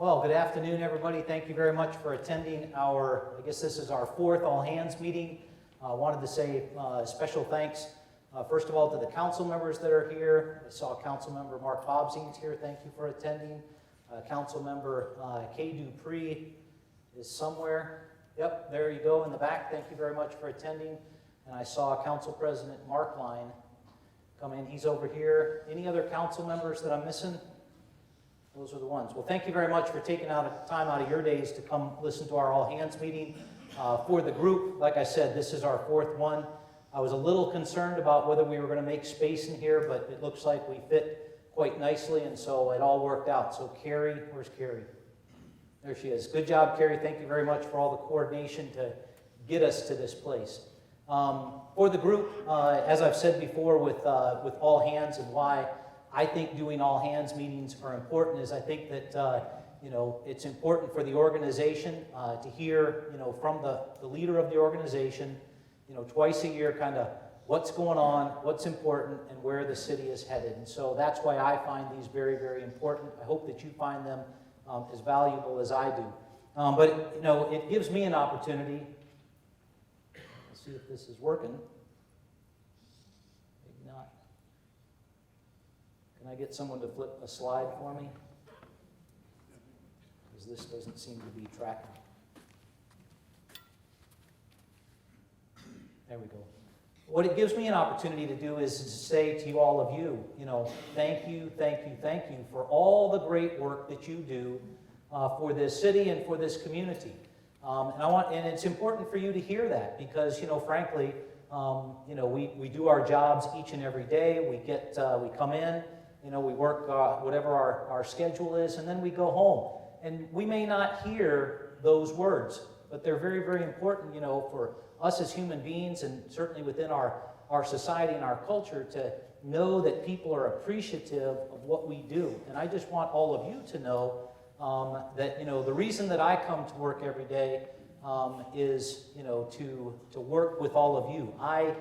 Well, good afternoon, everybody. Thank you very much for attending our, I guess this is our fourth all-hands meeting. I wanted to say special thanks, first of all, to the council members that are here. I saw Council Member Mark Bobzine's here. Thank you for attending. Council Member Kay Dupree is somewhere. Yep, there you go in the back. Thank you very much for attending. And I saw Council President Mark Line come in. He's over here. Any other council members that I'm missing? Those are the ones. Well, thank you very much for taking time out of your days to come listen to our all-hands meeting. For the group, like I said, this is our fourth one. I was a little concerned about whether we were going to make space in here, but it looks like we fit quite nicely, and so it all worked out. So Carrie, where's Carrie? There she is. Good job, Carrie. Thank you very much for all the coordination to get us to this place. For the group, as I've said before with all hands, and why I think doing all hands meetings are important is I think that it's important for the organization to hear from the leader of the organization twice a year kind of what's going on, what's important, and where the city is headed. And so that's why I find these very, very important. I hope that you find them as valuable as I do. But it gives me an opportunity. Let's see if this is working. Maybe not. Can I get someone to flip a slide for me? Because this doesn't seem to be tracking. There we go. What it gives me an opportunity to do is to say to all of you, thank you, thank you, thank you for all the great work that you do for this city and for this community. And it's important for you to hear that because, frankly, we do our jobs each and every day. We come in, we work whatever our schedule is, and then we go home. And we may not hear those words, but they're very, very important, for us as human beings and certainly within our society and our culture to know that people are appreciative of what we do. And I just want all of you to know that, the reason that I come to work every day is, to work with all of you. I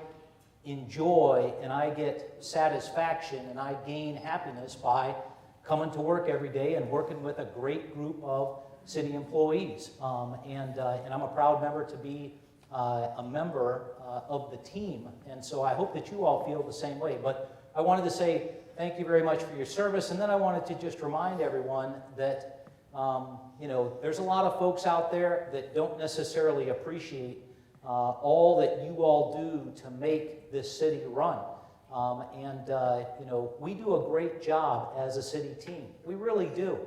enjoy and I get satisfaction and I gain happiness by coming to work every day and working with a great group of city employees. And I'm a proud member to be a member of the team. And so I hope that you all feel the same way. But I wanted to say thank you very much for your service. And then I wanted to just remind everyone that, there's a lot of folks out there that don't necessarily appreciate all that you all do to make this city run. We do a great job as a city team. We really do.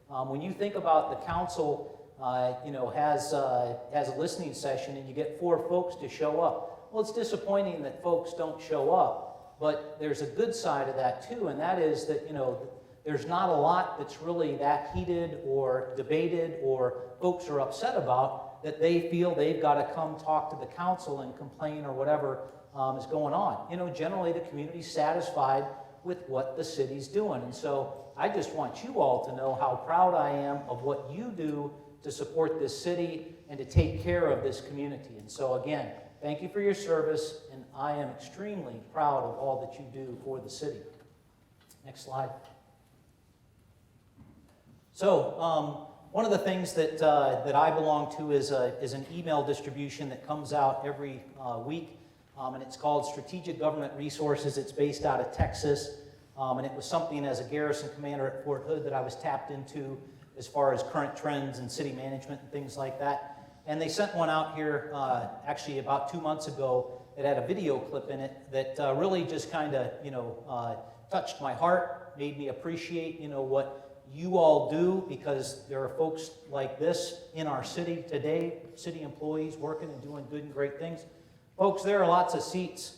When you think about the council, has a listening session and you get 4 folks to show up. Well, it's disappointing that folks don't show up, but there's a good side of that too, and that is that, there's not a lot that's really that heated or debated or folks are upset about that they feel they've got to come talk to the council and complain or whatever is going on. Generally the community's satisfied with what the city's doing, and so I just want you all to know how proud I am of what you do to support this city and to take care of this community. And so again, thank you for your service, and I am extremely proud of all that you do for the city. Next slide. So one of the things that I belong to is an email distribution that comes out every week, and it's called Strategic Government Resources. It's based out of Texas, and it was something as a garrison commander at Fort Hood that I was tapped into as far as current trends in city management and things like that. And they sent one out here actually about 2 months ago that had a video clip in it that really just kind of, touched my heart, made me appreciate, what you all do, because there are folks like this in our city today, city employees working and doing good and great things. Folks, there are lots of seats.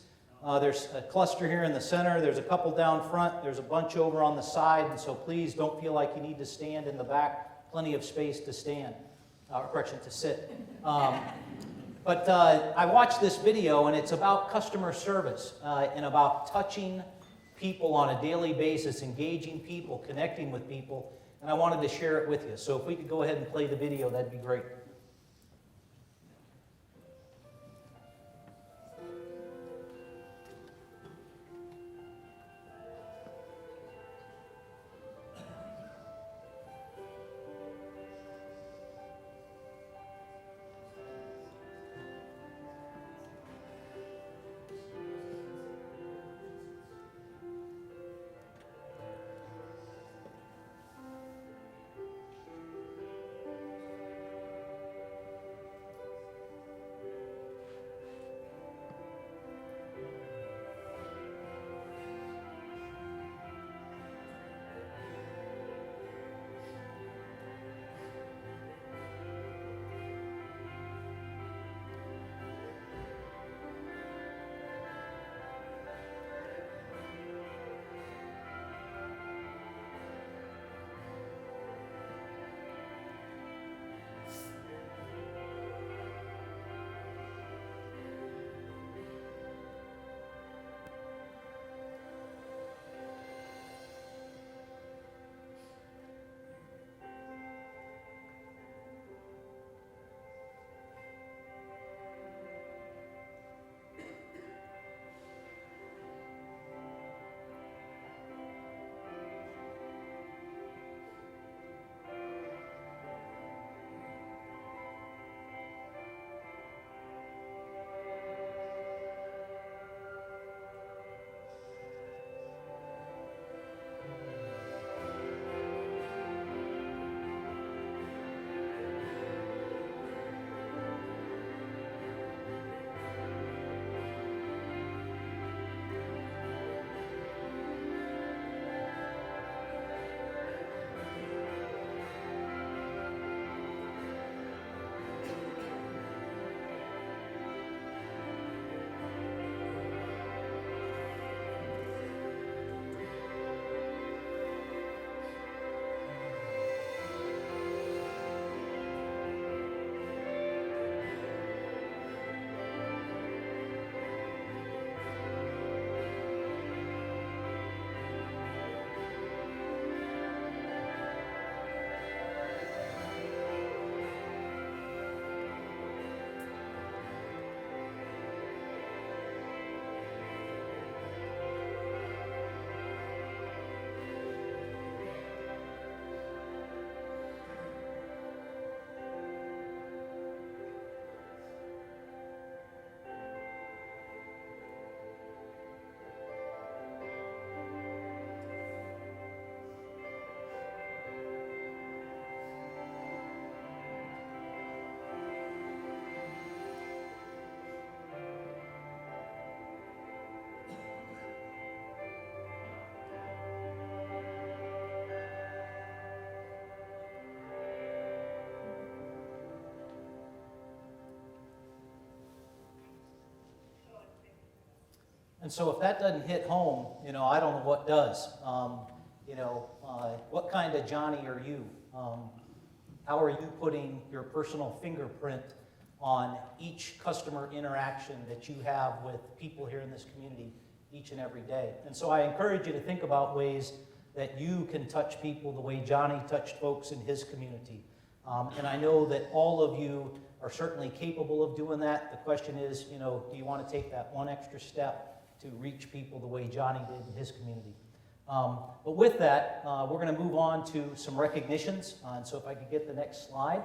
There's a cluster here in the center. There's a couple down front. There's a bunch over on the side. And so please don't feel like you need to stand in the back. Plenty of space to stand, to sit. But I watched this video, and it's about customer service and about touching people on a daily basis, engaging people, connecting with people. And I wanted to share it with you. So if we could go ahead and play the video, that'd be great. And so if that doesn't hit home, I don't know what does. What kind of Johnny are you? How are you putting your personal fingerprint on each customer interaction that you have with people here in this community each and every day? And so I encourage you to think about ways that you can touch people the way Johnny touched folks in his community. And I know that all of you are certainly capable of doing that. The question is, do you want to take that one extra step to reach people the way Johnny did in his community? But with that, we're going to move on to some recognitions. And so if I could get the next slide.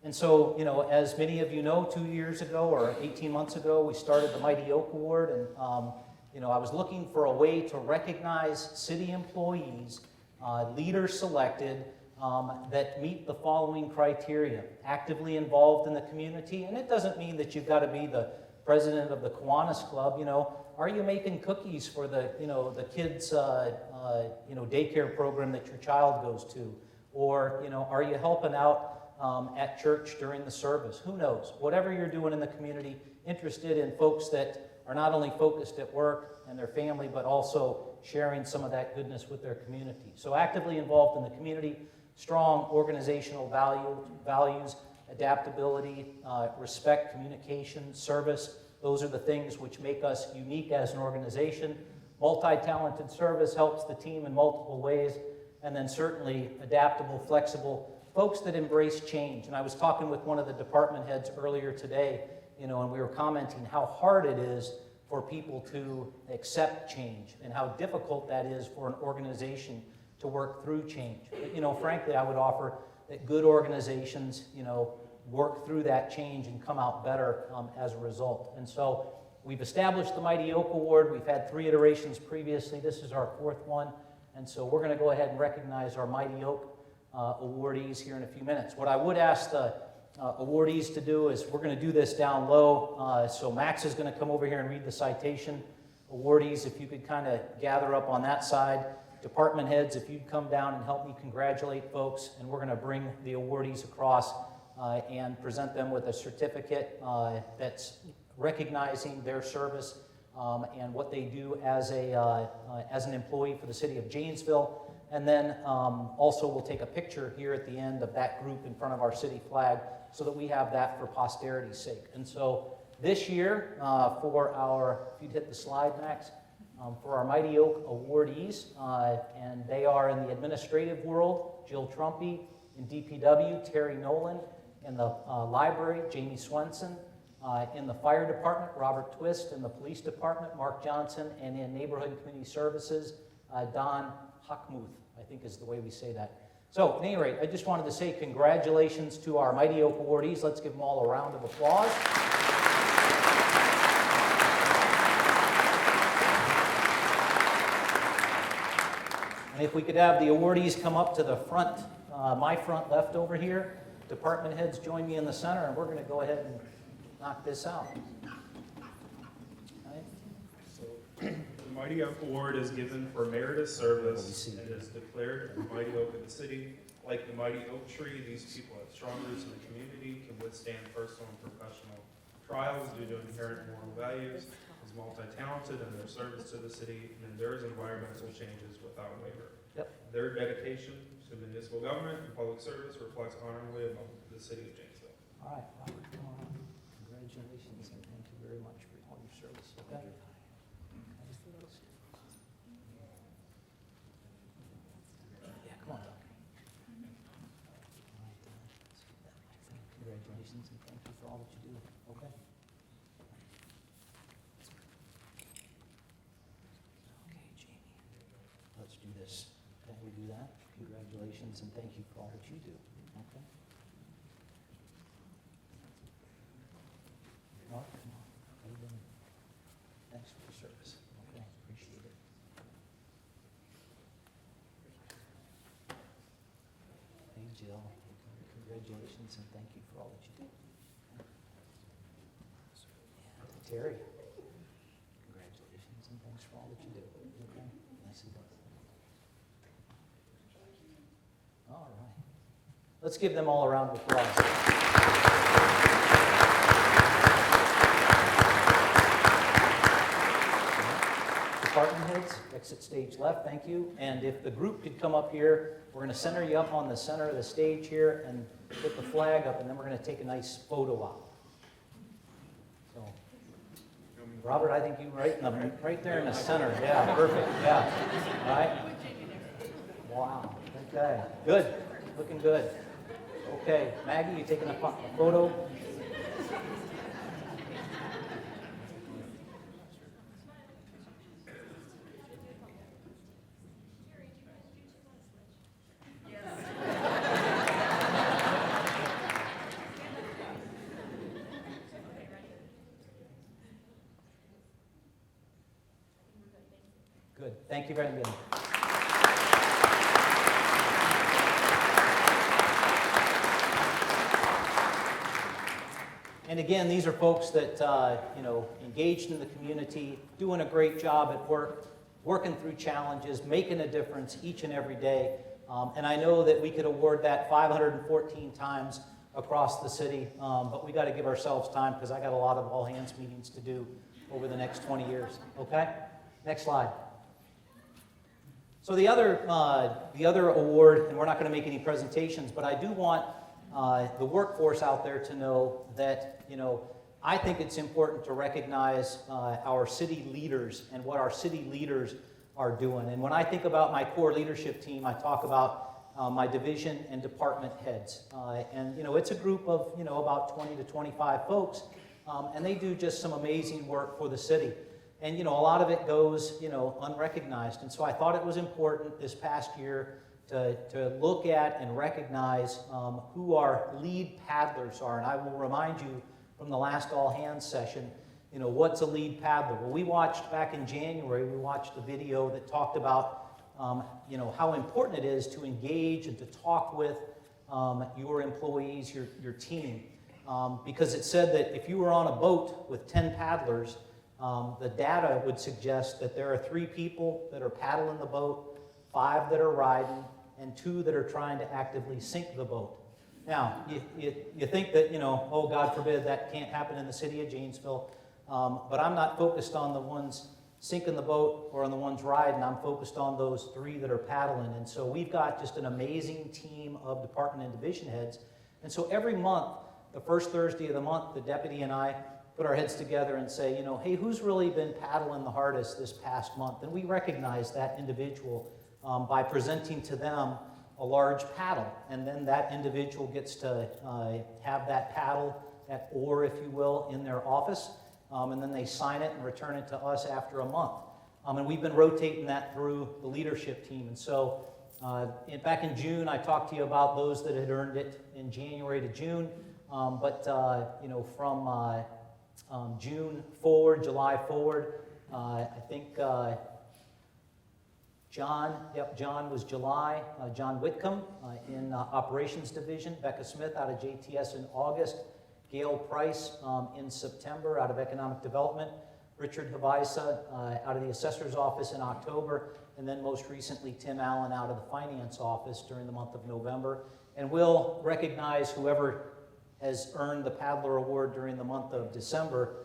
And so, as many of you know, 2 years ago or 18 months ago, we started the Mighty Oak Award. And, I was looking for a way to recognize city employees, leaders selected, that meet the following criteria: actively involved in the community. And it doesn't mean that you've got to be the president of the Kiwanis Club. Are you making cookies for the kids' daycare program that your child goes to? Or, are you helping out at church during the service? Who knows? Whatever you're doing in the community, interested in folks that are not only focused at work and their family, but also sharing some of that goodness with their community. So actively involved in the community, strong organizational values, adaptability, respect, communication, service. Those are the things which make us unique as an organization. Multi-talented service helps the team in multiple ways. And then certainly adaptable, flexible, folks that embrace change. And I was talking with one of the department heads earlier today, and we were commenting how hard it is for people to accept change and how difficult that is for an organization to work through change. But, frankly, I would offer that good organizations, work through that change and come out better as a result. And so we've established the Mighty Oak Award. We've had 3 iterations previously. This is our 4th one. And so we're going to go ahead and recognize our Mighty Oak awardees here in a few minutes. What I would ask the awardees to do is we're going to do this down low. So Max is going to come over here and read the citation. Awardees, if you could kind of gather up on that side. Department heads, if you'd come down and help me congratulate folks. And we're going to bring the awardees across and present them with a certificate that's recognizing their service and what they do as an employee for the city of Janesville. And then also we'll take a picture here at the end of that group in front of our city flag so that we have that for posterity's sake. And so this year, for our, if you'd hit the slide, Max, for our Mighty Oak awardees, and they are in the administrative world, Jill Trumpy; in DPW, Terry Nolan; in the library, Jamie Swenson; in the fire department, Robert Twist; in the police department, Mark Johnson; and in neighborhood and community services, Don Huckmuth, I think is the way we say that. So, at any rate, I just wanted to say congratulations to our Mighty Oak awardees. Let's give them all a round of applause. And if we could have the awardees come up to the front, my front left over here. Department heads join me in the center, and we're going to go ahead and knock this out. Right? So, the Mighty Oak Award is given for meritorious service and is declared the Mighty Oak of the city. Like the mighty oak tree, these people have strong roots in the community, can withstand personal and professional trials due to inherent moral values, is multi-talented in their service to the city, and endures environmental changes without waiver. Yep. Their dedication to municipal government and public service reflects honorably upon the city of Janesville. All right, Robert, come on. Congratulations, and thank you very much for all your service. Okay? Yeah, come on, Doc. Congratulations, and thank you for all that you do. Okay? Okay, Jamie. Let's do this. Can we do that? Congratulations, and thank you for all that you do. Okay? Mark, come on. How you doing? Thanks for your service. Okay, appreciate it. Hey, Jill. Congratulations, and thank you for all that you do. Yeah, Terry. Congratulations, and thanks for all that you do. Okay, nicely done. All right. Let's give them all a round of applause. department heads, exit stage left, thank you. And if the group could come up here, we're going to center you up on the center of the stage here and put the flag up, and then we're going to take a nice photo op. So, Robert, I think you right there in the center. Yeah, perfect. Yeah. All right. Wow. Okay. Good. Looking good. Okay, Maggie, you taking a photo? Good. Thank you very much. And again, these are folks that, engaged in the community, doing a great job at work, working through challenges, making a difference each and every day. And I know that we could award that 514 times across the city, but we got to give ourselves time because I got a lot of all-hands meetings to do over the next 20 years. Okay? Next slide. So the other award, and we're not going to make any presentations, but I do want the workforce out there to know that, I think it's important to recognize our city leaders and what our city leaders are doing. And when I think about my core leadership team, I talk about my division and department heads. And it's a group of, about 20 to 25 folks, and they do just some amazing work for the city. And, a lot of it goes, unrecognized. And so I thought it was important this past year to look at and recognize who our lead paddlers are. And I will remind you from the last all-hands session, what's a lead paddler? Well, we watched back in January, we watched a video that talked about, how important it is to engage and to talk with your employees, your team. Because it said that if you were on a boat with 10 paddlers, the data would suggest that there are 3 people that are paddling the boat, 5 that are riding, and 2 that are trying to actively sink the boat. Now, you think that, oh, God forbid, that can't happen in the city of Janesville, but I'm not focused on the ones sinking the boat or on the ones riding. I'm focused on those 3 that are paddling. And so we've got just an amazing team of department and division heads. And so every month, the first Thursday of the month, the deputy and I put our heads together and say, hey, who's really been paddling the hardest this past month? And we recognize that individual by presenting to them a large paddle. And then that individual gets to have that paddle, that oar, if you will, in their office. And then they sign it and return it to us after a month. And we've been rotating that through the leadership team. And so back in June, I talked to you about those that had earned it in January to June. From June forward, July forward, I think John was July, John Whitcomb in Operations Division, Becca Smith out of JTS in August, Gail Price in September out of Economic Development, Richard Havisa out of the Assessor's Office in October, and then most recently Tim Allen out of the Finance Office during the month of November. And we'll recognize whoever has earned the Paddler Award during the month of December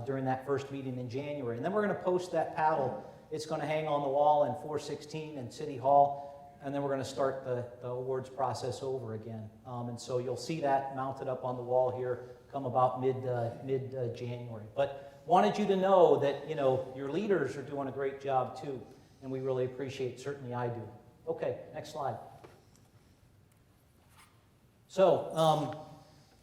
during that first meeting in January. And then we're going to post that paddle. It's going to hang on the wall in 416 in City Hall, and then we're going to start the awards process over again. And so you'll see that mounted up on the wall here come about mid-January. But wanted you to know that, your leaders are doing a great job too, and we really appreciate, certainly I do. Okay, next slide. So,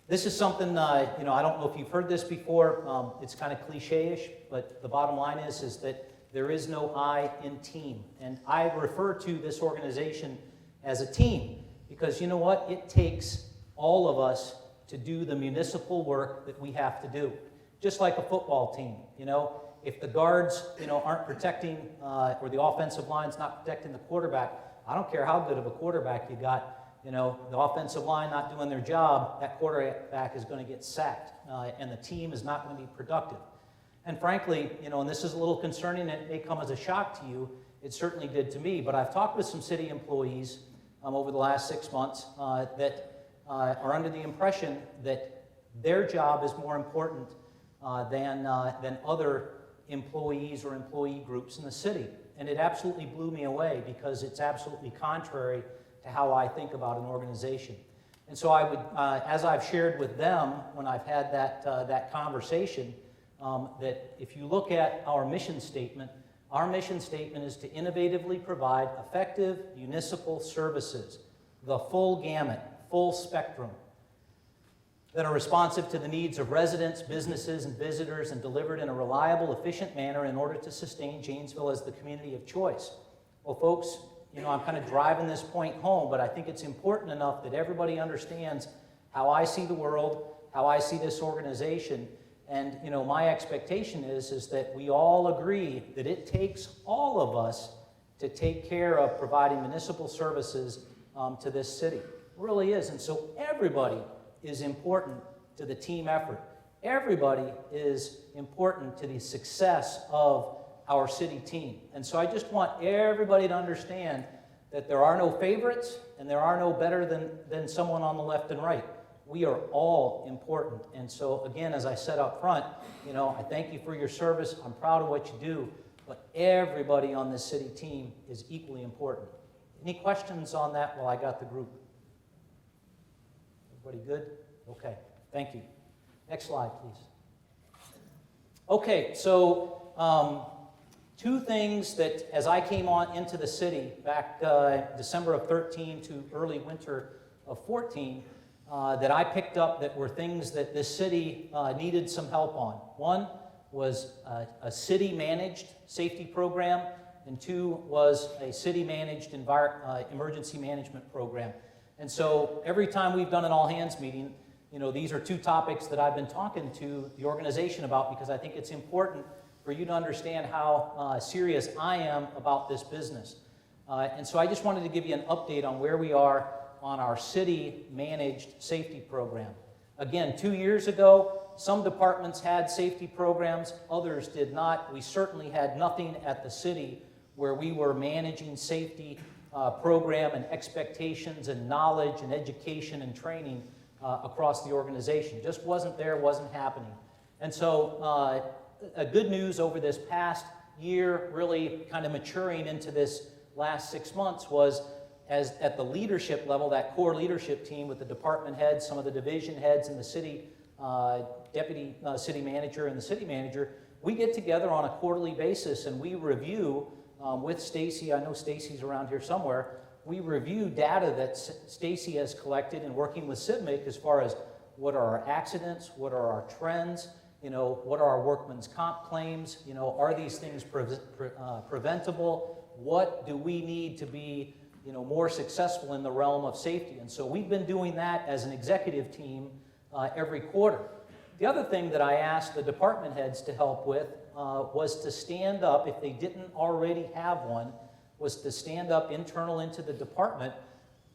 this is something, I don't know if you've heard this before. It's kind of cliche-ish, but the bottom line is that there is no I in team. And I refer to this organization as a team because you know what? It takes all of us to do the municipal work that we have to do. Just like a football team, if the guards, aren't protecting, or the offensive line's not protecting the quarterback, I don't care how good of a quarterback you got, the offensive line not doing their job, that quarterback is going to get sacked, and the team is not going to be productive. And frankly, and this is a little concerning, it may come as a shock to you, it certainly did to me, but I've talked with some city employees over the last 6 months that are under the impression that their job is more important than other employees or employee groups in the city. And it absolutely blew me away because it's absolutely contrary to how I think about an organization. And so I would, as I've shared with them when I've had that conversation, that if you look at our mission statement is to innovatively provide effective municipal services, the full gamut, full spectrum, that are responsive to the needs of residents, businesses, and visitors, and delivered in a reliable, efficient manner in order to sustain Janesville as the community of choice. Well, folks, you know, I'm kind of driving this point home, but I think it's important enough that everybody understands how I see the world, how I see this organization, and, you know, my expectation is that we all agree that it takes all of us to take care of providing municipal services to this city. It really is, and so everybody is important to the team effort. Everybody is important to the success of our city team. And so I just want everybody to understand that there are no favorites and there are no better than someone on the left and right. We are all important. And so again, as I said up front, you know, I thank you for your service. I'm proud of what you do, but everybody on this city team is equally important. Any questions on that while I got the group? Everybody good? Okay, thank you. Next slide, please. Okay, so two things that, as I came on into the city back December of 13 to early winter of 14, that I picked up that were things that this city needed some help on. One was a city-managed safety program, and two was a city-managed emergency management program. And so every time we've done an all-hands meeting, you know, these are two topics that I've been talking to the organization about because I think it's important for you to understand how serious I am about this business. And so I just wanted to give you an update on where we are on our city-managed safety program. Again, 2 years ago, some departments had safety programs, others did not. We certainly had nothing at the city where we were managing safety program and expectations and knowledge and education and training across the organization. Just wasn't there, wasn't happening. And so a good news over this past year, really kind of maturing into this last 6 months, was as at the leadership level, that core leadership team with the department heads, some of the division heads, and the city deputy city manager and the city manager, we get together on a quarterly basis and we review with Stacy. I know Stacy's around here somewhere. We review data that Stacy has collected and working with CIVMIC as far as what are our accidents, what are our trends, you know, what are our workman's comp claims, you know, are these things preventable? What do we need to be, you know, more successful in the realm of safety? And so we've been doing that as an executive team every quarter. The other thing that I asked the department heads to help with was to stand up, if they didn't already have one, was to stand up internal into the department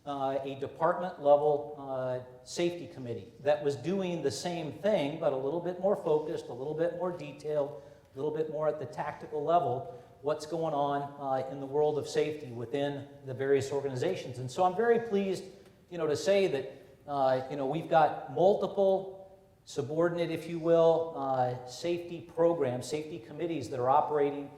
a department level safety committee that was doing the same thing, but a little bit more focused, a little bit more detailed, a little bit more at the tactical level, what's going on in the world of safety within the various organizations. And so I'm very pleased, you know, to say that, you know, we've got multiple subordinate, if you will, safety programs, safety committees that are operating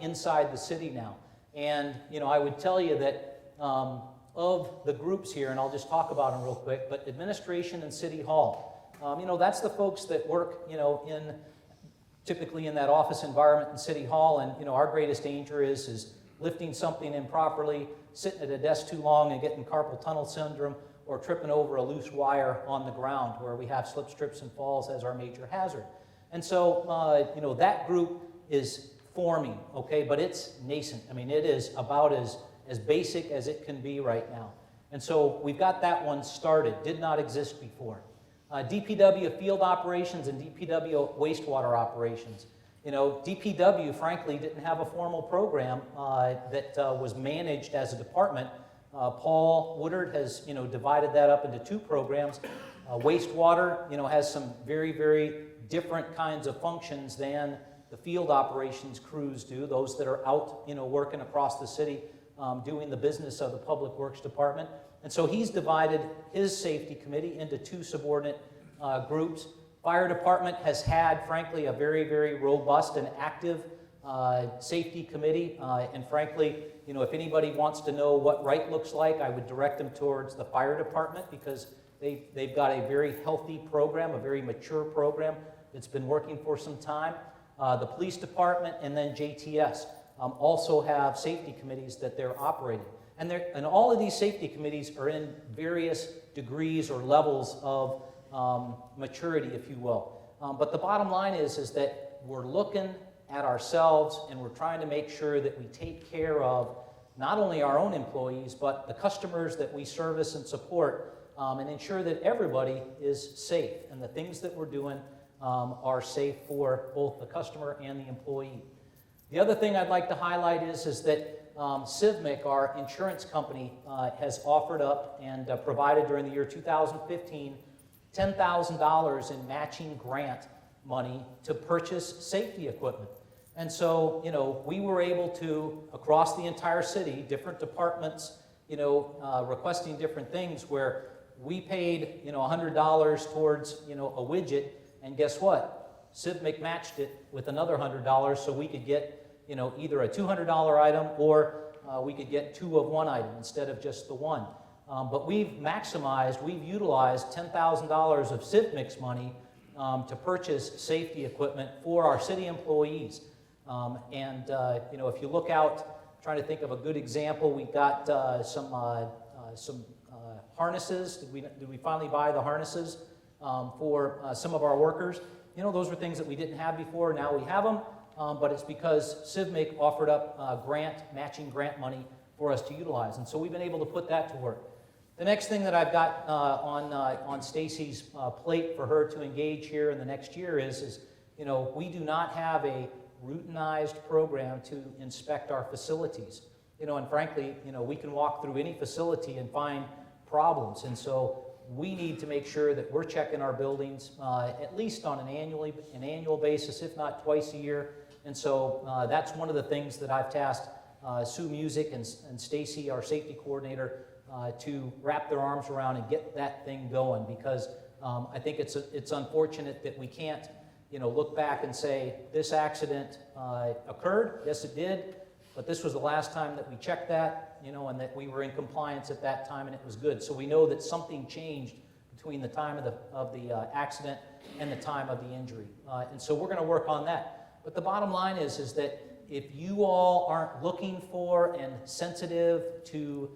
inside the city now. And, you know, I would tell you that of the groups here, and I'll just talk about them real quick, but administration and city hall, you know, that's the folks that work, you know, typically in that office environment in City Hall, and, you know, our greatest danger is lifting something improperly, sitting at a desk too long and getting carpal tunnel syndrome, or tripping over a loose wire on the ground where we have slips, trips, and falls as our major hazard. And so, you know, that group is forming, okay, but it's nascent. I mean, it is about as basic as it can be right now. And so we've got that one started, did not exist before. DPW field operations and DPW wastewater operations. You know, DPW, frankly, didn't have a formal program that was managed as a department. Paul Woodard has, you know, divided that up into two programs. Wastewater, you know, has some very, very different kinds of functions than the field operations crews do, those that are out, you know, working across the city, doing the business of the Public Works Department. And so he's divided his safety committee into two subordinate groups. Fire department has had, frankly, a very, very robust and active safety committee. And frankly, you know, if anybody wants to know what right looks like, I would direct them towards the fire department, because they've got a very healthy program, a very mature program that's been working for some time. The police department and then JTS also have safety committees that they're operating. And all of these safety committees are in various degrees or levels of maturity, if you will. But the bottom line is that we're looking at ourselves and we're trying to make sure that we take care of not only our own employees, but the customers that we service and support, and ensure that everybody is safe and the things that we're doing are safe for both the customer and the employee. The other thing I'd like to highlight is that CIVMIC, our insurance company, has offered up and provided during the year 2015 $10,000 in matching grant money to purchase safety equipment. And so, you know, we were able to, across the entire city, different departments, you know, requesting different things, where we paid, you know, $100 towards, you know, a widget, and guess what? CIVMIC matched it with another $100 so we could get, you know, either a $200 item or we could get 2 of one item instead of just the one. But we've utilized $10,000 of CIVMIC's money to purchase safety equipment for our city employees. You know, if you look out, trying to think of a good example, we got some harnesses. Did we finally buy the harnesses for some of our workers? You know, those were things that we didn't have before. Now we have them, but it's because CIVMIC offered up matching grant money for us to utilize, and so we've been able to put that to work. The next thing that I've got on Stacy's plate for her to engage here in the next year is, you know, we do not have a routinized program to inspect our facilities. You know, and frankly, you know, we can walk through any facility and find problems, and so we need to make sure that we're checking our buildings at least on an annual basis, if not twice a year. And so that's one of the things that I've tasked Sue Music and Stacy, our safety coordinator, to wrap their arms around and get that thing going, because I think it's unfortunate that we can't, you know, look back and say this accident occurred. Yes, it did, but this was the last time that we checked that, you know, and that we were in compliance at that time and it was good. So we know that something changed between the time of the accident and the time of the injury, and so we're going to work on that. But the bottom line is that if you all aren't looking for and sensitive to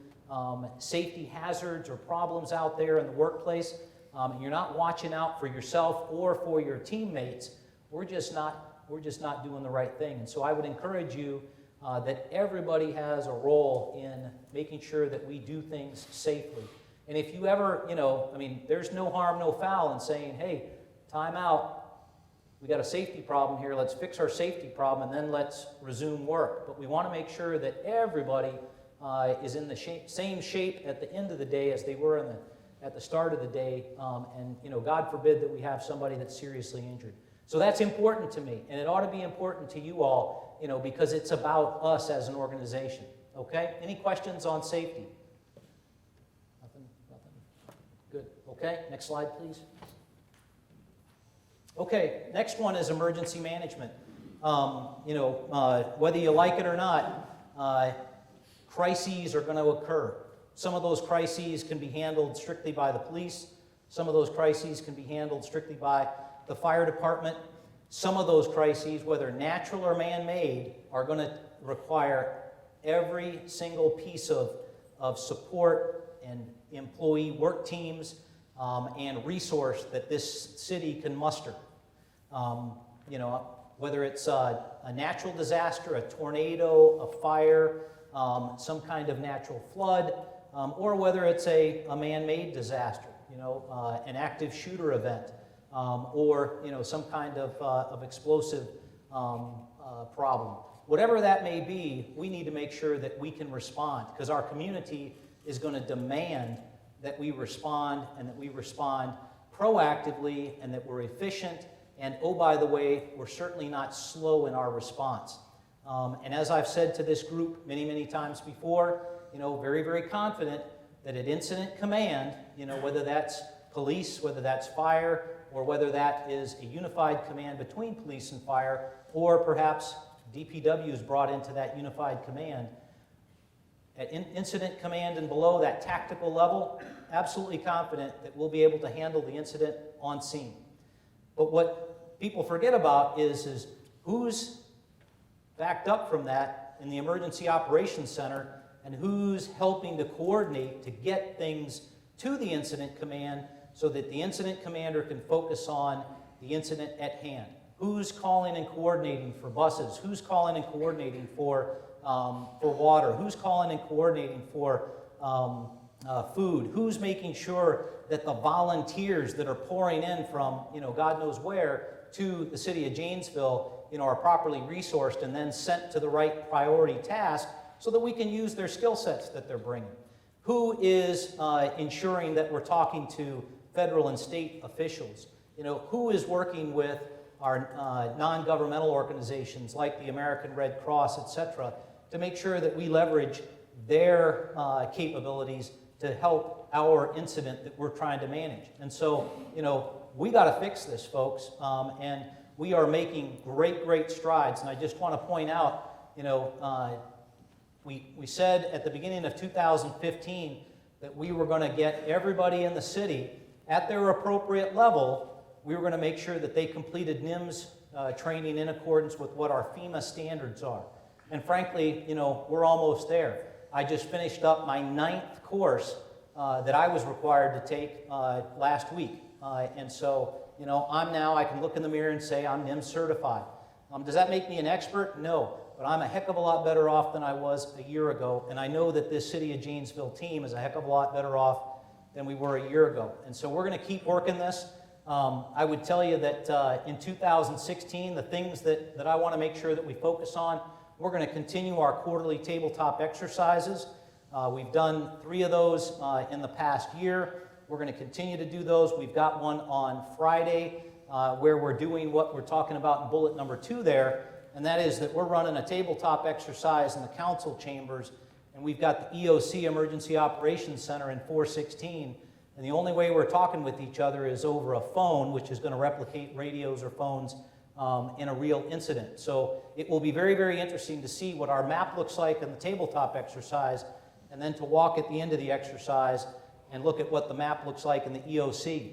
safety hazards or problems out there in the workplace, and you're not watching out for yourself or for your teammates, we're just not doing the right thing. And so I would encourage you that everybody has a role in making sure that we do things safely. And if you ever, you know, I mean, there's no harm, no foul in saying, hey, time out. We got a safety problem here. Let's fix our safety problem and then let's resume work. But we want to make sure that everybody is in the same shape at the end of the day as they were at the start of the day, and you know, God forbid that we have somebody that's seriously injured. So that's important to me, and it ought to be important to you all, you know, because it's about us as an organization. Okay? Any questions on safety? Nothing. Good. Okay. Next slide, please. Okay. Next one is emergency management. You know, whether you like it or not, crises are going to occur. Some of those crises can be handled strictly by the police. Some of those crises can be handled strictly by the fire department. Some of those crises, whether natural or man-made, are going to require every single piece of support and employee work teams and resource that this city can muster. You know, whether it's a natural disaster, a tornado, a fire, some kind of natural flood, or whether it's a man-made disaster, you know, an active shooter event, or, you know, some kind of explosive problem. Whatever that may be, we need to make sure that we can respond, because our community is going to demand that we respond, and that we respond proactively, and that we're efficient, and oh, by the way, we're certainly not slow in our response. And as I've said to this group many, many times before, you know, very, very confident that at incident command, you know, whether that's police, whether that's fire, or whether that is a unified command between police and fire, or perhaps DPW is brought into that unified command. At incident command and below, that tactical level, absolutely confident that we'll be able to handle the incident on scene. But what people forget about is who's backed up from that in the Emergency Operations Center, and who's helping to coordinate to get things to the incident command so that the incident commander can focus on the incident at hand. Who's calling and coordinating for buses? Who's calling and coordinating for water? Who's calling and coordinating for food? Who's making sure that the volunteers that are pouring in from, God knows where to the city of Janesville, are properly resourced and then sent to the right priority task so that we can use their skill sets that they're bringing? Who is ensuring that we're talking to federal and state officials? Who is working with our non-governmental organizations like the American Red Cross, etc., to make sure that we leverage their capabilities to help our incident that we're trying to manage? And so, we got to fix this, folks, and we are making great strides. And I just want to point out, we said at the beginning of 2015 that we were going to get everybody in the city at their appropriate level. We were going to make sure that they completed NIMS training in accordance with what our FEMA standards are. And frankly, we're almost there. I just finished up my 9th course that I was required to take last week. And so, I can look in the mirror and say I'm NIMS certified. Does that make me an expert? No. But I'm a heck of a lot better off than I was a year ago. And I know that this City of Janesville team is a heck of a lot better off than we were a year ago. And so we're going to keep working this. I would tell you that in 2016, the things that I want to make sure that we focus on, we're going to continue our quarterly tabletop exercises. We've done 3 of those in the past year. We're going to continue to do those. We've got one on Friday where we're doing what we're talking about in bullet number 2 there, and that is that we're running a tabletop exercise in the council chambers, and we've got the EOC Emergency Operations Center in 416, and the only way we're talking with each other is over a phone, which is going to replicate radios or phones in a real incident. So it will be very interesting to see what our map looks like in the tabletop exercise, and then to walk at the end of the exercise and look at what the map looks like in the EOC.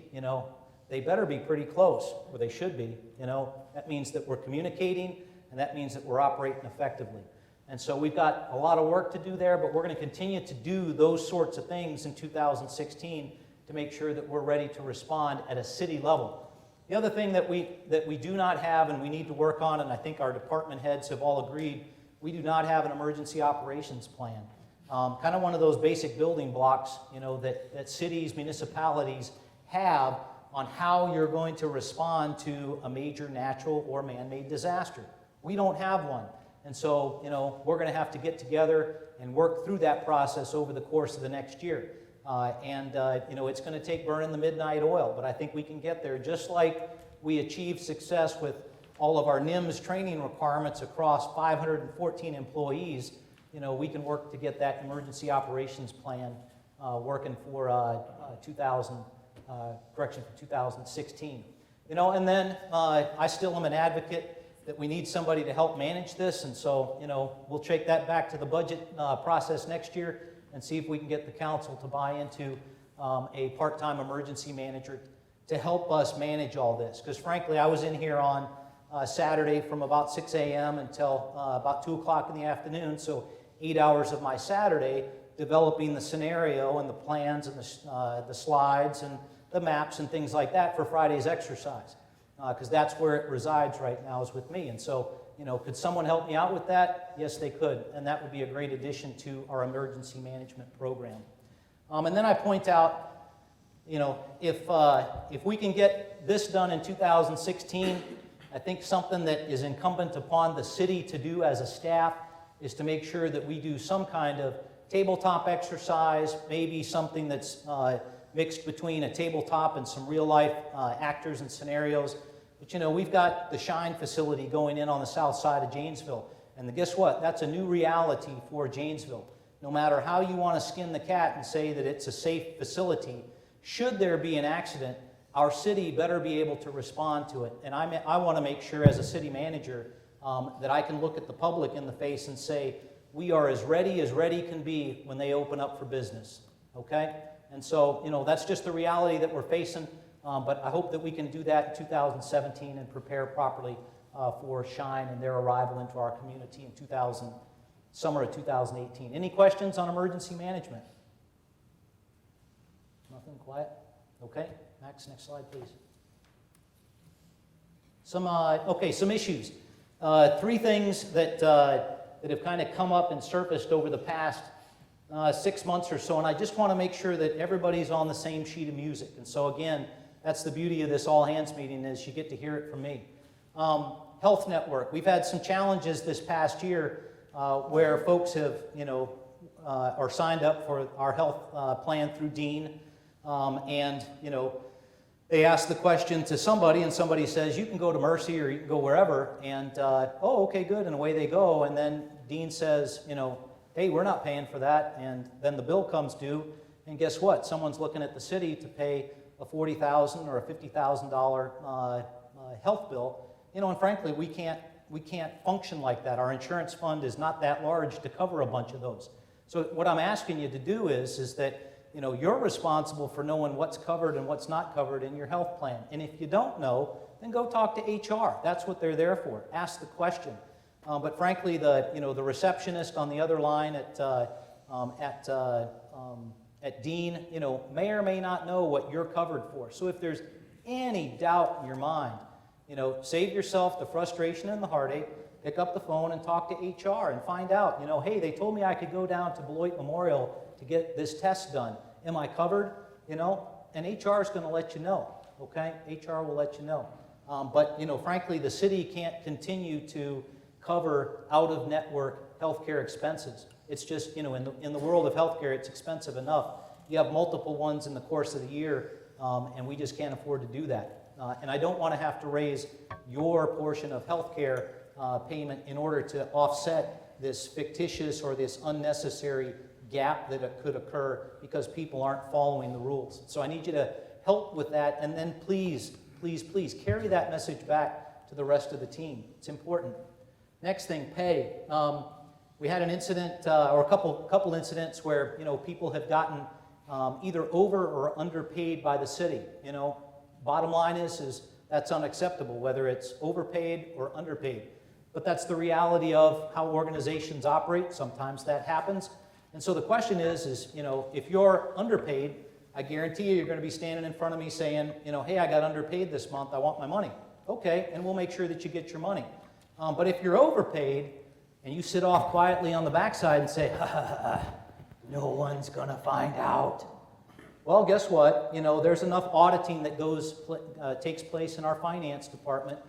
They better be pretty close, or they should be. That means that we're communicating, and that means that we're operating effectively. And so we've got a lot of work to do there, but we're going to continue to do those sorts of things in 2016 to make sure that we're ready to respond at a city level. The other thing that we do not have and we need to work on, and I think our department heads have all agreed, we do not have an emergency operations plan. Kind of one of those basic building blocks, that cities, municipalities have on how you're going to respond to a major natural or man-made disaster. We don't have one. And so, we're going to have to get together and work through that process over the course of the next year. It's going to take burning the midnight oil, but I think we can get there, just like we achieved success with all of our NIMS training requirements across 514 employees. We can work to get that emergency operations plan working for 2016. And then I still am an advocate that we need somebody to help manage this, and so, we'll take that back to the budget process next year and see if we can get the council to buy into a part-time emergency manager to help us manage all this. Because frankly, I was in here on Saturday from about 6 a.m. until about 2 o'clock in the afternoon, so 8 hours of my Saturday developing the scenario and the plans and the slides and the maps and things like that for Friday's exercise. Because that's where it resides right now, is with me. And so, could someone help me out with that? Yes, they could. And that would be a great addition to our emergency management program. And then I point out, if we can get this done in 2016, I think something that is incumbent upon the city to do as a staff is to make sure that we do some kind of tabletop exercise, maybe something that's mixed between a tabletop and some real-life actors and scenarios. But, we've got the Shine facility going in on the south side of Janesville. And guess what? That's a new reality for Janesville. No matter how you want to skin the cat and say that it's a safe facility, should there be an accident, our city better be able to respond to it. And I want to make sure as a city manager that I can look at the public in the face and say, we are as ready can be when they open up for business, okay? And so, that's just the reality that we're facing, but I hope that we can do that in 2017 and prepare properly for Shine and their arrival into our community in summer of 2018. Any questions on emergency management? Nothing? Quiet? Okay. Max, next slide, please. Some issues. Three things that have kind of come up and surfaced over the past 6 months or so, and I just want to make sure that everybody's on the same sheet of music. And so again, that's the beauty of this all-hands meeting, is you get to hear it from me. Health network. We've had some challenges this past year where folks have, are signed up for our health plan through Dean, and they ask the question to somebody, and somebody says, you can go to Mercy or you can go wherever, and oh, okay, good, and away they go, and then Dean says, hey, we're not paying for that, and then the bill comes due, and guess what? Someone's looking at the city to pay a $40,000 or a $50,000 health bill, and frankly, we can't function like that. Our insurance fund is not that large to cover a bunch of those. So what I'm asking you to do is that you're responsible for knowing what's covered and what's not covered in your health plan. And if you don't know, then go talk to HR. That's what they're there for. Ask the question. But frankly, the receptionist on the other line at Dean, may or may not know what you're covered for. So if there's any doubt in your mind, save yourself the frustration and the heartache. Pick up the phone and talk to HR and find out, hey, they told me I could go down to Beloit Memorial to get this test done. Am I covered? And HR is going to let you know, okay? HR will let you know. But frankly, the city can't continue to cover out-of-network healthcare expenses. It's just, in the world of healthcare, it's expensive enough. You have multiple ones in the course of the year, and we just can't afford to do that. And I don't want to have to raise your portion of healthcare payment in order to offset this fictitious or this unnecessary gap that could occur because people aren't following the rules. So I need you to help with that, and then please, please, please carry that message back to the rest of the team. It's important. Next thing, pay. We had an incident or a couple incidents where people have gotten either over or underpaid by the city. Bottom line is that's unacceptable, whether it's overpaid or underpaid. But that's the reality of how organizations operate. Sometimes that happens. And so the question is if you're underpaid, I guarantee you're going to be standing in front of me saying, hey, I got underpaid this month, I want my money. Okay, and we'll make sure that you get your money. But if you're overpaid and you sit off quietly on the backside and say, no one's going to find out. Well, guess what? There's enough auditing that takes place in our finance department,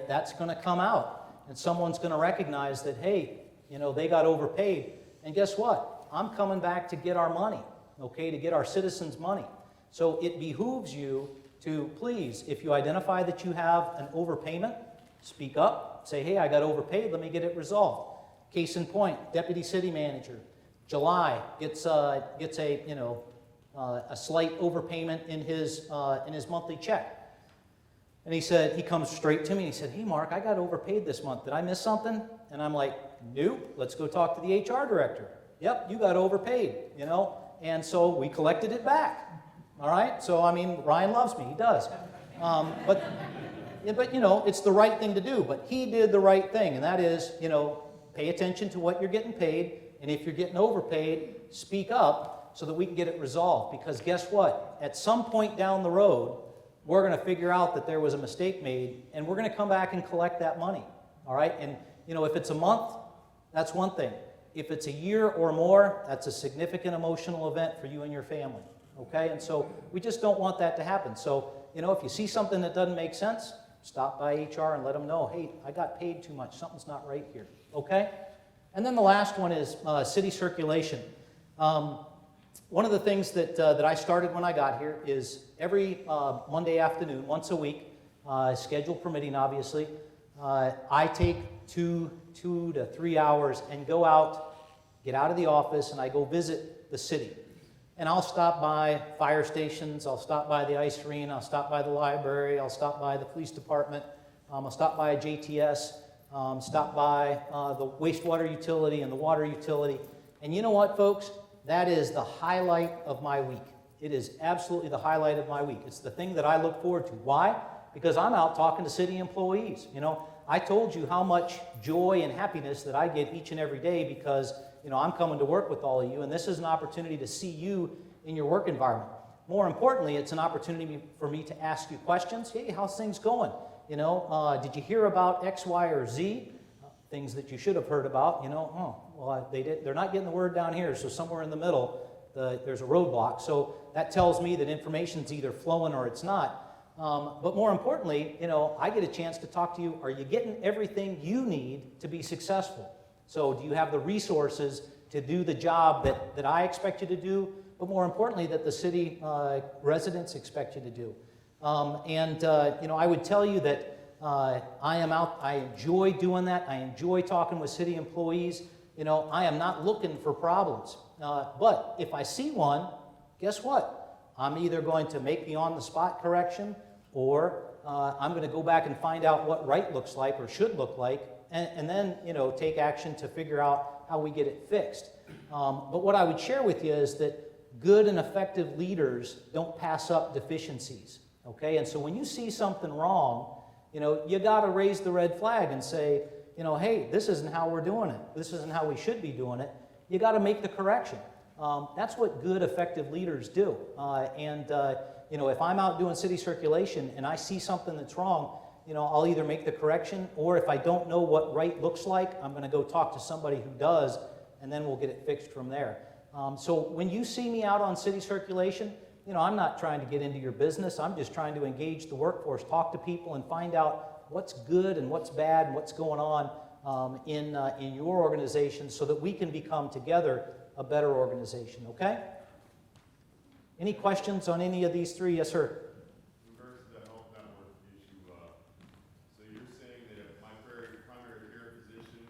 that's going to come out. And someone's going to recognize that, hey, they got overpaid. And guess what? I'm coming back to get our money, okay, to get our citizens' money. So it behooves you to please, if you identify that you have an overpayment, speak up, say, hey, I got overpaid, let me get it resolved. Case in point, deputy city manager, July gets a slight overpayment in his monthly check. And he comes straight to me and he said, hey, Mark, I got overpaid this month. Did I miss something? And I'm like, nope, let's go talk to the HR director. Yep, you got overpaid, And so we collected it back, all right? So, Ryan loves me, he does. But it's the right thing to do. But he did the right thing, and that is, pay attention to what you're getting paid, and if you're getting overpaid, speak up so that we can get it resolved. Because guess what? At some point down the road, we're going to figure out that there was a mistake made, and we're going to come back and collect that money, all right? And, if it's a month, that's one thing. If it's a year or more, that's a significant emotional event for you and your family, okay? And so we just don't want that to happen. So, if you see something that doesn't make sense, stop by HR and let them know, hey, I got paid too much. Something's not right here, okay? And then the last one is city circulation. One of the things that I started when I got here is every Monday afternoon, once a week, schedule permitting, obviously, I take 2 to 3 hours and go out, get out of the office, and I go visit the city. and I'll stop by fire stations, I'll stop by the ice arena, I'll stop by the library, I'll stop by the police department, I'll stop by a JTS, stop by the wastewater utility and the water utility. And you know what, folks? That is the highlight of my week. It is absolutely the highlight of my week. It's the thing that I look forward to. Why? Because I'm out talking to city employees. You know, I told you how much joy and happiness that I get each and every day because, you know, I'm coming to work with all of you, and this is an opportunity to see you in your work environment. More importantly, it's an opportunity for me to ask you questions. Hey, how's things going? You know, did you hear about X, Y, or Z? Things that you should have heard about, you know, well, they're not getting the word down here, so somewhere in the middle, there's a roadblock. So that tells me that information's either flowing or it's not. But more importantly, you know, I get a chance to talk to you. Are you getting everything you need to be successful? So do you have the resources to do the job that I expect you to do, but more importantly, that the city residents expect you to do? You know, I would tell you that I enjoy doing that. I enjoy talking with city employees. You know, I am not looking for problems. But if I see one, guess what? I'm either going to make the on-the-spot correction, or I'm going to go back and find out what right looks like or should look like, and then, you know, take action to figure out how we get it fixed. But what I would share with you is that good and effective leaders don't pass up deficiencies, okay? And so when you see something wrong, you know, you got to raise the red flag and say, you know, hey, this isn't how we're doing it. This isn't how we should be doing it. You got to make the correction. That's what good, effective leaders do. You know, if I'm out doing city circulation and I see something that's wrong, you know, I'll either make the correction, or if I don't know what right looks like, I'm going to go talk to somebody who does, and then we'll get it fixed from there. So when you see me out on city circulation, you know, I'm not trying to get into your business. I'm just trying to engage the workforce, talk to people, and find out what's good and what's bad and what's going on in your organization so that we can become together a better organization, okay? Any questions on any of these three? Yes, sir. In regards to the health network issue, so you're saying that if my primary care physician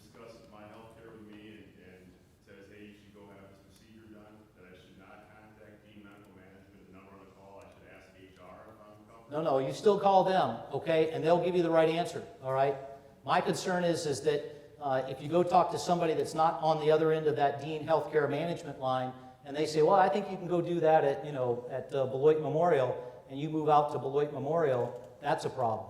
discusses my health care with me and says, hey, you should go have this procedure done, that I should not contact Dean Medical Management, the number on the call, I should ask HR if I'm comfortable? No, you still call them, okay, and they'll give you the right answer, all right? My concern is that if you go talk to somebody that's not on the other end of that Dean Healthcare Management line, and they say, well, I think you can go do that at, you know, at Beloit Memorial, and you move out to Beloit Memorial, that's a problem.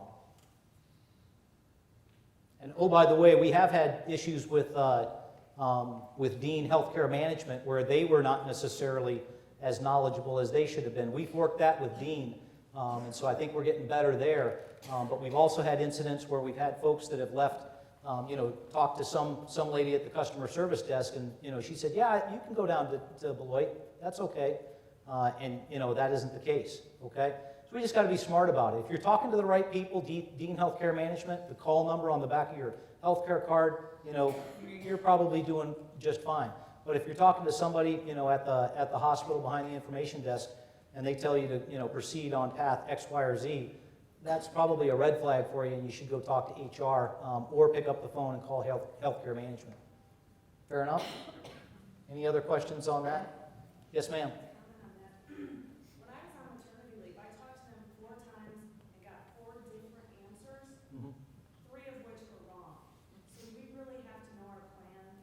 And oh, by the way, we have had issues with Dean Healthcare Management where they were not necessarily as knowledgeable as they should have been. We've worked that with Dean, and so I think we're getting better there. But we've also had incidents where we've had folks that have left, you know, talked to some lady at the customer service desk, and, you know, she said, yeah, you can go down to Beloit, that's okay. And, you know, that isn't the case, okay? So we just got to be smart about it. If you're talking to the right people, Dean Healthcare Management, the call number on the back of your healthcare card, you know, you're probably doing just fine. But if you're talking to somebody, you know, at the hospital behind the information desk, and they tell you to, you know, proceed on path X, Y, or Z, that's probably a red flag for you, and you should go talk to HR or pick up the phone and call healthcare management. Fair enough? Any other questions on that? Yes, ma'am. When I was on maternity leave, I talked to them 4 times and got 4 different answers, 3 of which were wrong. So we really have to know our plan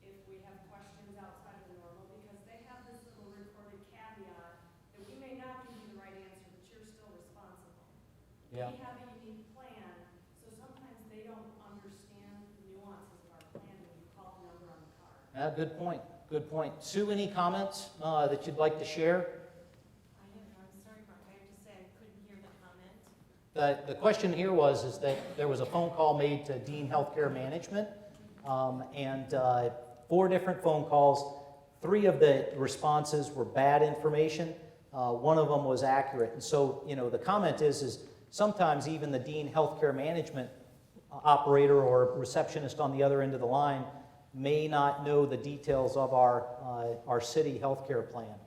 if we have questions outside of the normal, because they have this little recorded caveat that we may not give you the right answer, but you're still responsible. Yeah. We have a unique plan, so sometimes they don't understand the nuances of our plan when you call the number on the card. Good point. Good point. Sue, any comments that you'd like to share? I'm sorry, Mark, I have to say I couldn't hear the comment. The question here is that there was a phone call made to Dean Healthcare Management, and 4 different phone calls. 3 of the responses were bad information. 1 of them was accurate. And so, you know, the comment is sometimes even the Dean Healthcare Management operator or receptionist on the other end of the line may not know the details of our city healthcare plan.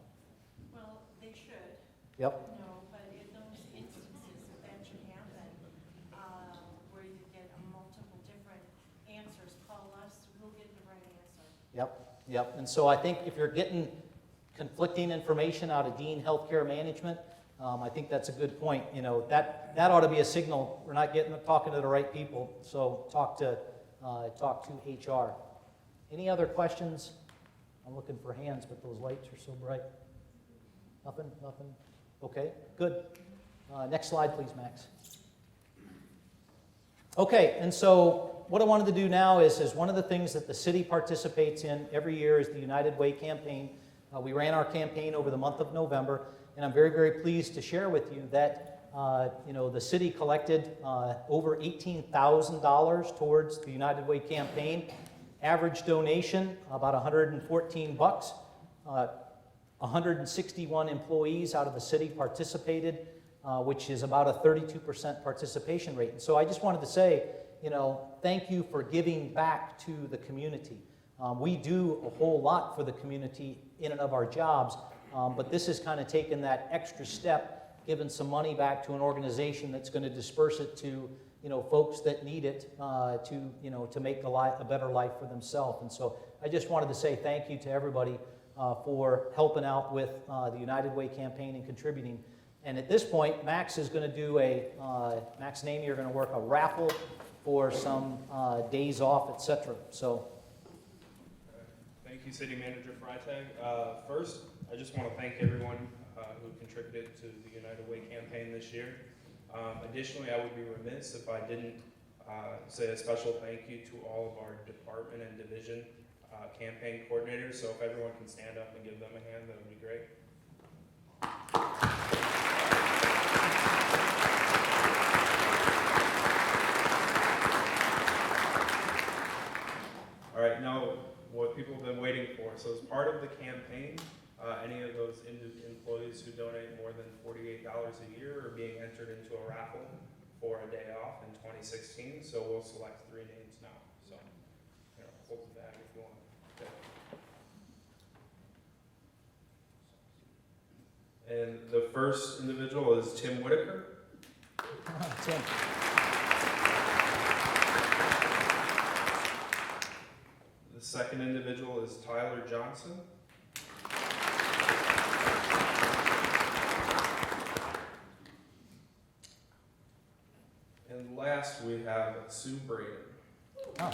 Well, they should. Yep. No, but in those instances that should happen, where you get multiple different answers, call us, we'll get the right answer. Yep. Yep, and so I think if you're getting conflicting information out of Dean Healthcare Management, I think that's a good point. You know, that ought to be a signal. We're not talking to the right people, so talk to HR. Any other questions? I'm looking for hands, but those lights are so bright. Nothing? Okay, good. Next slide, please, Max. Okay, and so what I wanted to do now is one of the things that the city participates in every year is the United Way campaign. We ran our campaign over the month of November, and I'm very, very pleased to share with you that the city collected over $18,000 towards the United Way campaign. Average donation, about $114. 161 employees out of the city participated, which is about a 32% participation rate. And so I just wanted to say, thank you for giving back to the community. We do a whole lot for the community in and of our jobs, but this is kind of taking that extra step, giving some money back to an organization that's going to disperse it to folks that need it to make a better life for themselves. And so I just wanted to say thank you to everybody for helping out with the United Way campaign and contributing. And at this point, Max is going to do Max and Amy are going to work a raffle for some days off, etc. So. Thank you, City Manager Freitag. First, I just want to thank everyone who contributed to the United Way campaign this year. Additionally, I would be remiss if I didn't say a special thank you to all of our department and division campaign coordinators. So if everyone can stand up and give them a hand, that would be great. All right, now what people have been waiting for. So as part of the campaign, any of those employees who donate more than $48 a year are being entered into a raffle for a day off in 2016. So we'll select 3 names now. So hold the bag if you want. Okay. And the first individual is Tim Whitaker. Tim. The second individual is Tyler Johnson. And last we have Sue Braden. Oh.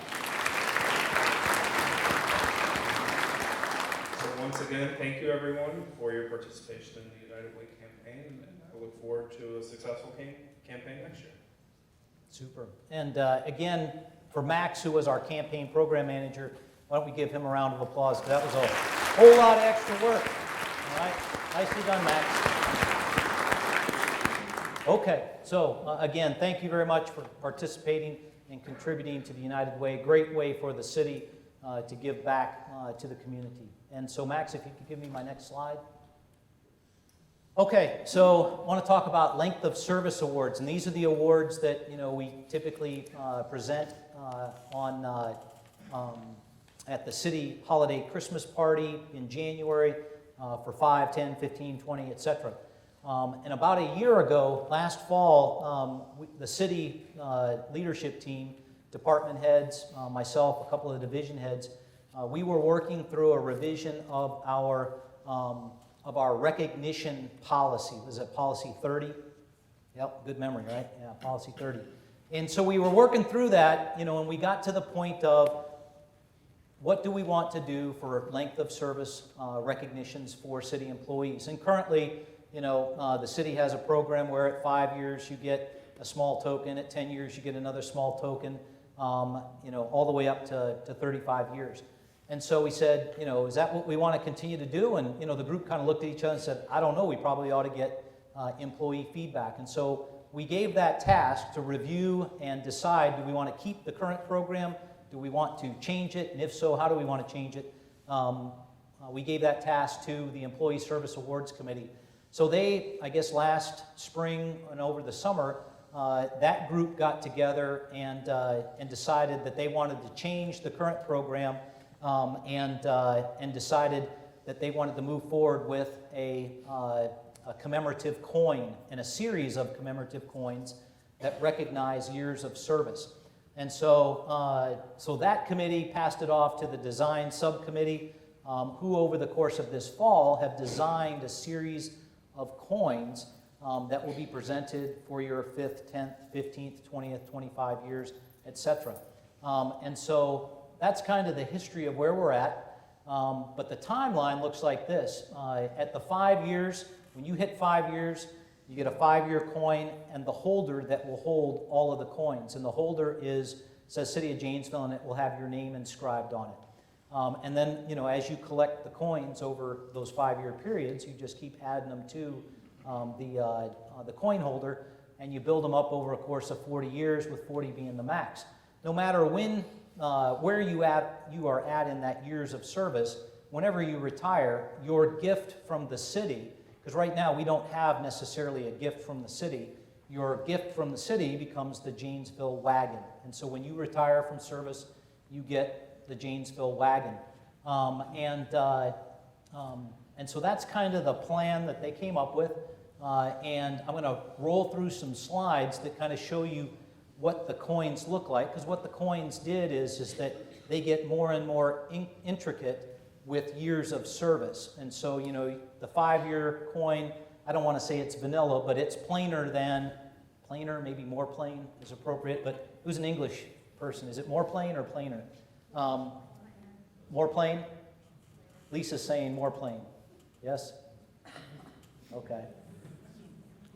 So once again, thank you everyone for your participation in the United Way campaign, and I look forward to a successful campaign next year. Super. And again, for Max, who was our campaign program manager, why don't we give him a round of applause, because that was a whole lot of extra work. All right, nicely done, Max. Okay, so again, thank you very much for participating and contributing to the United Way. Great way for the city to give back to the community. And so, Max, if you could give me my next slide. Okay, so I want to talk about length of service awards, and these are the awards that we typically present at the city holiday Christmas party in January for 5, 10, 15, 20, etc. And about a year ago, last fall, the city leadership team, department heads, myself, a couple of division heads, we were working through a revision of our recognition policy. Was it policy 30? Yep, good memory, right? Yeah, policy 30. And so we were working through that, and we got to the point of what do we want to do for length of service recognitions for city employees. And currently, the city has a program where at 5 years you get a small token, at 10 years you get another small token, all the way up to 35 years. And so we said, is that what we want to continue to do? And, the group kind of looked at each other and said, I don't know, we probably ought to get employee feedback. And so we gave that task to review and decide, do we want to keep the current program? Do we want to change it? And if so, how do we want to change it? We gave that task to the Employee Service Awards Committee. So they, I guess last spring and over the summer, that group got together and decided that they wanted to change the current program and decided that they wanted to move forward with a commemorative coin and a series of commemorative coins that recognize years of service. And so, so that committee passed it off to the design subcommittee, who over the course of this fall have designed a series of coins that will be presented for your 5th, 10th, 15th, 20th, 25 years, etc. And so that's kind of the history of where we're at. But the timeline looks like this. At the 5 years, when you hit 5 years, you get a 5-year coin and the holder that will hold all of the coins. And the holder says City of Janesville, and it will have your name inscribed on it. And then, you know, as you collect the coins over those 5-year periods, you just keep adding them to the coin holder, and you build them up over a course of 40 years, with 40 being the max. No matter when, where you are at in that years of service, whenever you retire, your gift from the city, because right now we don't have necessarily a gift from the city, your gift from the city becomes the Janesville wagon. And so when you retire from service, you get the Janesville wagon. And so that's kind of the plan that they came up with. And I'm going to roll through some slides that kind of show you what the coins look like, because what the coins did is that they get more and more intricate with years of service. And so, you know, the 5-year coin, I don't want to say it's vanilla, but it's plainer, maybe more plain is appropriate, but who's an English person? Is it more plain or plainer? More plain? Lisa's saying more plain. Yes? Okay.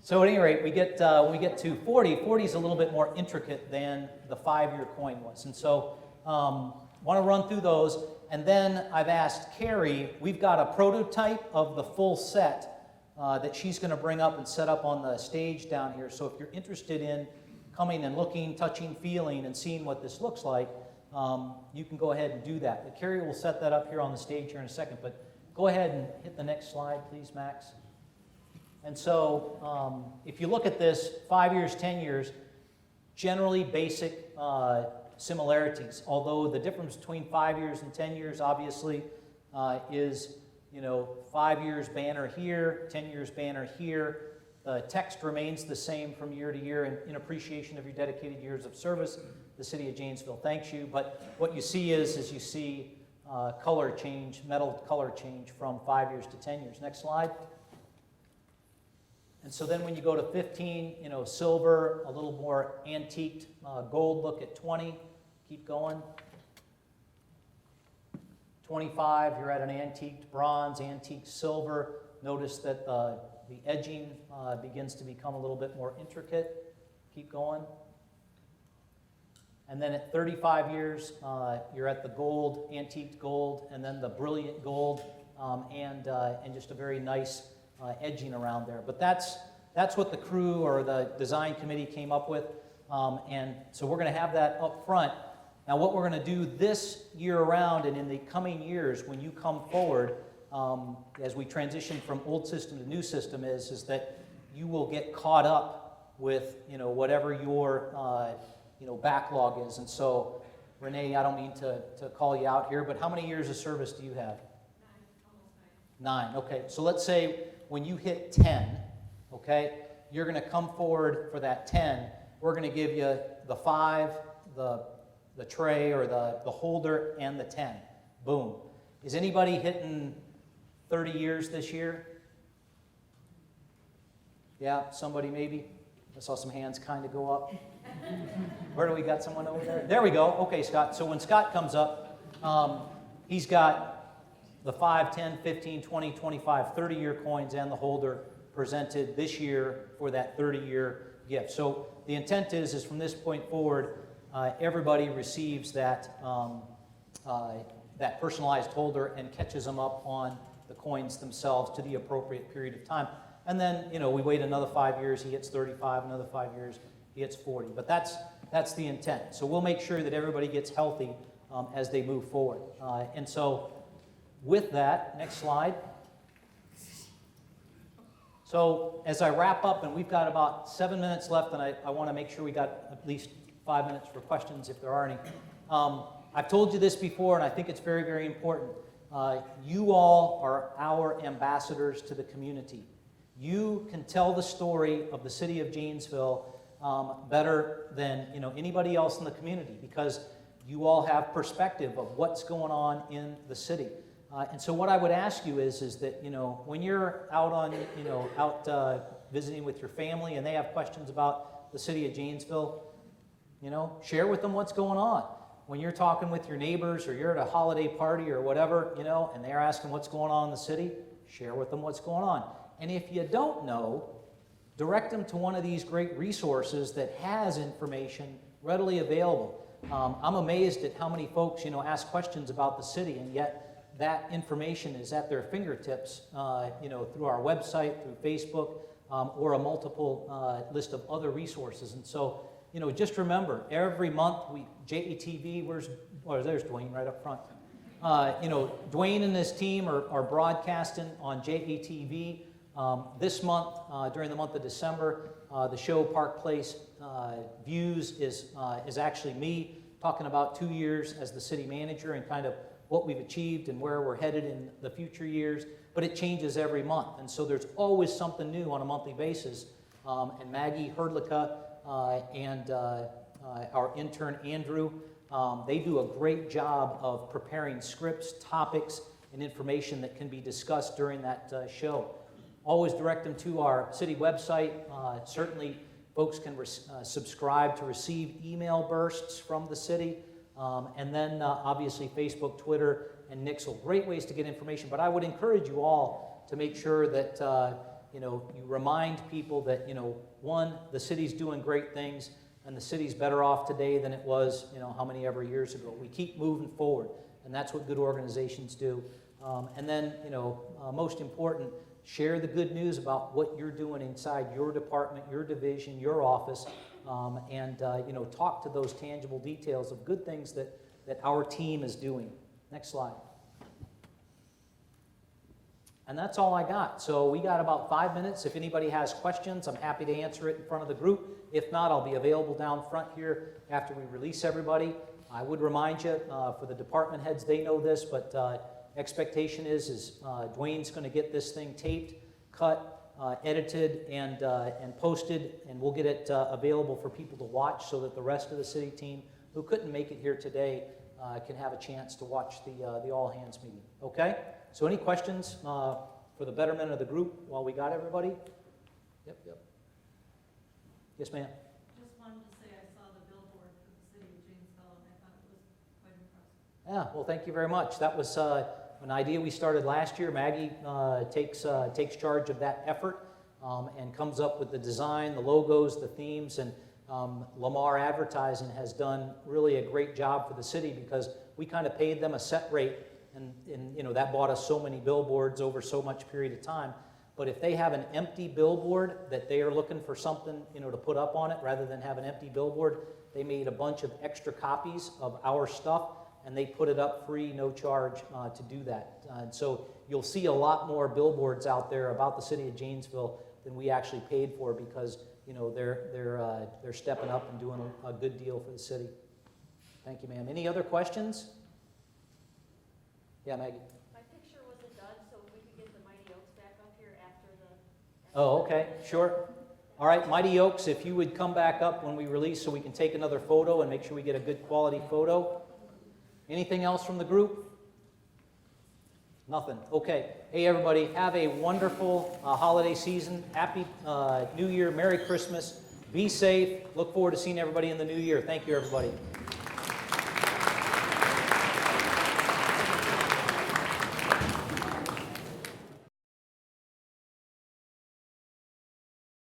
So at any rate, when we get to 40, 40 is a little bit more intricate than the 5-year coin was. And so want to run through those. And then I've asked Carrie, we've got a prototype of the full set that she's going to bring up and set up on the stage down here. So if you're interested in coming and looking, touching, feeling, and seeing what this looks like, you can go ahead and do that. But Carrie will set that up here on the stage here in a second. But go ahead and hit the next slide, please, Max. And so if you look at this, 5 years, 10 years, generally basic similarities. Although the difference between 5 years and 10 years, obviously, is, you know, 5 years banner here, 10 years banner here. The text remains the same from year to year in appreciation of your dedicated years of service. The City of Janesville thanks you. But what you see is you see color change, metal color change from 5 years to 10 years. Next slide. And so then when you go to 15, you know, silver, a little more antiqued gold look at 20. Keep going. 25, you're at an antiqued bronze, antique silver. Notice that the edging begins to become a little bit more intricate. Keep going. And then at 35 years, you're at the gold, antiqued gold, and then the brilliant gold, and just a very nice edging around there. But that's what the crew or the design committee came up with, and so we're going to have that up front. Now what we're going to do this year around and in the coming years when you come forward, as we transition from old system to new system, is that you will get caught up with, you know, whatever your backlog is. And so, Renee, I don't mean to call you out here, but how many years of service do you have? 9, almost 9. 9, okay. So let's say when you hit 10, okay, you're going to come forward for that 10. We're going to give you the 5, the tray or the holder, and the 10. Boom. Is anybody hitting 30 years this year? Yeah, somebody maybe? I saw some hands kind of go up. Where do we got someone over there? There we go. Okay, Scott. So when Scott comes up, he's got the 5, 10, 15, 20, 25, 30-year coins and the holder presented this year for that 30-year gift. So the intent is from this point forward, everybody receives that personalized holder and catches them up on the coins themselves to the appropriate period of time. And then, you know, we wait another 5 years, he hits 35, another 5 years, he hits 40. But that's the intent. So we'll make sure that everybody gets healthy as they move forward. And so with that, next slide. So as I wrap up, and we've got about 7 minutes left, and I want to make sure we got at least 5 minutes for questions if there are any. I've told you this before, and I think it's very, very important. You all are our ambassadors to the community. You can tell the story of the City of Janesville better than anybody else in the community, because you all have perspective of what's going on in the city. And so what I would ask you is that when you're out visiting with your family and they have questions about the city of Janesville, share with them what's going on. When you're talking with your neighbors or you're at a holiday party or whatever, and they're asking what's going on in the city, share with them what's going on. And if you don't know, direct them to one of these great resources that has information readily available. I'm amazed at how many folks, ask questions about the city, and yet that information is at their fingertips, through our website, through Facebook, or a multiple list of other resources. And so, just remember, every month JATV, there's Dwayne right up front. Dwayne and his team are broadcasting on JATV. This month, during the month of December, the show Park Place Views is actually me talking about 2 years as the city manager and kind of what we've achieved and where we're headed in the future years. But it changes every month, and so there's always something new on a monthly basis. And Maggie Herdlicka and our intern Andrew, they do a great job of preparing scripts, topics, and information that can be discussed during that show. Always direct them to our city website. Certainly, folks can subscribe to receive email bursts from the city. And then, obviously, Facebook, Twitter, and Nixle. Great ways to get information. But I would encourage you all to make sure that, you remind people that, one, the city's doing great things, and the city's better off today than it was, how many ever years ago. We keep moving forward, and that's what good organizations do. And then, most important, share the good news about what you're doing inside your department, your division, your office, and talk to those tangible details of good things that our team is doing. Next slide. And that's all I got. So we got about 5 minutes. If anybody has questions, I'm happy to answer it in front of the group. If not, I'll be available down front here after we release everybody. I would remind you, for the department heads, they know this, but expectation is Dwayne's going to get this thing taped, cut, edited, and posted, and we'll get it available for people to watch so that the rest of the city team who couldn't make it here today can have a chance to watch the all-hands meeting. Okay? So any questions for the betterment of the group while we got everybody? Yep. Yes, ma'am. Just wanted to say I saw the billboard for the city of Janesville, and I thought it was quite impressive. Yeah, well, thank you very much. That was an idea we started last year. Maggie takes charge of that effort and comes up with the design, the logos, the themes, and Lamar Advertising has done really a great job for the city because we kind of paid them a set rate, and that bought us so many billboards over so much period of time. But if they have an empty billboard that they are looking for something to put up on it, rather than have an empty billboard, they made a bunch of extra copies of our stuff, and they put it up free, no charge to do that. And so you'll see a lot more billboards out there about the city of Janesville than we actually paid for, because they're stepping up and doing a good deal for the city. Thank you, ma'am. Any other questions? Yeah, Maggie. My picture wasn't done, so if we could get the Mighty Oaks back up here after the... Oh, okay, sure. All right, Mighty Oaks, if you would come back up when we release so we can take another photo and make sure we get a good quality photo. Anything else from the group? Nothing. Okay. Hey, everybody, have a wonderful holiday season. Happy New Year. Merry Christmas. Be safe. Look forward to seeing everybody in the new year. Thank you, everybody.